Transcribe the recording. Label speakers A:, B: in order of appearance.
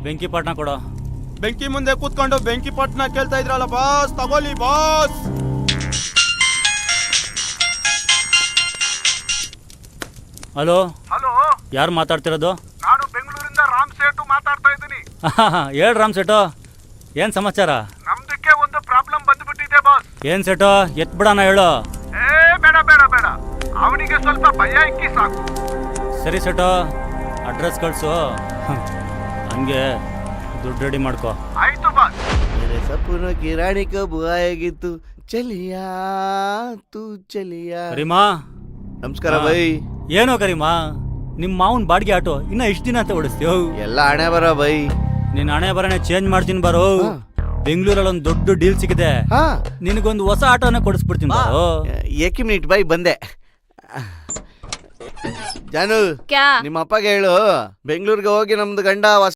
A: ಬೆಂಕಿ ಪಟ್ನ ಕೊಡು.
B: ಬೆಂಕಿ ಮುಂದೆ ಕೂತ್ಕೊಂಡು ಬೆಂಕಿ ಪಟ್ನ ಕೇಳ್ತಾ ಇದ್ರಲ್ಲ ಬಾಸ್, ತಗೊಳ್ಳಿ ಬಾಸ್.
A: ಹಲೋ,
C: ಹಲೋ,
A: ಯಾರು ಮಾತಾಡ್ತಿರೋದು?
C: ನಾನು ಬೆಂಗಳೂರಿಂದ ರಾಮ್ ಸೇಟು ಮಾತಾಡ್ತಾ ಇದ್ದೀನಿ.
A: ಹೇಳಿ ರಾಮ್ ಸೆಟು, ಏನು ಸಮಾಚಾರ?
C: ನಮ್ದಕ್ಕೆ ಒಂದು ಪ್ರಾಬ್ಲಮ್ ಬಂದ್ಬಿಟ್ಟಿದೆ ಬಾಸ್.
A: ಏನು ಸೆಟು, ಎತ್ಬಿಡೋಣ ಹೇಳು.
C: ಬೇಡ ಬೇಡ ಬೇಡ, ಅವನಿಗೆ ಸ್ವಲ್ಪ ಭಯ ಇಕ್ಕಿ ಸಾಕು.
A: ಸರಿ ಸೆಟು, ಅಡ್ರೆಸ್ ಕಳಿಸು. ಹಂಗೆ ದುಡ್ಡು ರೆಡಿ ಮಾಡ್ಕೋ.
C: ಆಯ್ತು ಬಾಸ್.
D: मेरे सपनों की रानी कब आएगी तू चलिया तू चलिया.
A: ಕರಿಮಾ,
D: ನಮಸ್ಕಾರ
A: ಹಾ.
D: ಬೈ.
A: ಏನೋ ಕರಿಮಾ, ನಿಮ್ಮ ಮಾವನ್ ಬಾಡಿಗೆ ಆಟೋ ಇನ್ನ ಇಷ್ಟು ದಿನ ಅಂತ ಓಡಿಸ್ತೀವಿ.
D: ಎಲ್ಲ ಹಣೆ ಬರ ಬೈ.
A: ನಿನ್ನ ಹಣೆ ಬರನೆ ಚೇಂಜ್ ಮಾಡ್ತೀನಿ ಬಾರೋ.
D: ಹಾ.
A: ಬೆಂಗಳೂರಲ್ಲಿ ಒಂದು ದೊಡ್ಡ ಡೀಲ್ ಸಿಕ್ಕಿದೆ,
D: ಹಾ,
A: ನಿನಗೊಂದು ಹೊಸ ಆಟೋನ ಕೊಡಿಸ್ಬಿಡ್ತೀನಿ ಬಾರೋ.
D: ಏಕಿ ಮಿನಿಟ್ ಬೈ, ಬಂದೆ. ಜಾನು,
E: ಕ್ಯಾ
D: ನಿಮ್ಮ ಅಪ್ಪಗೆ ಹೇಳು ಬೆಂಗಳೂರಿಗೆ ಹೋಗಿ ನಮ್ದು ಗಂಡ ಹೊಸ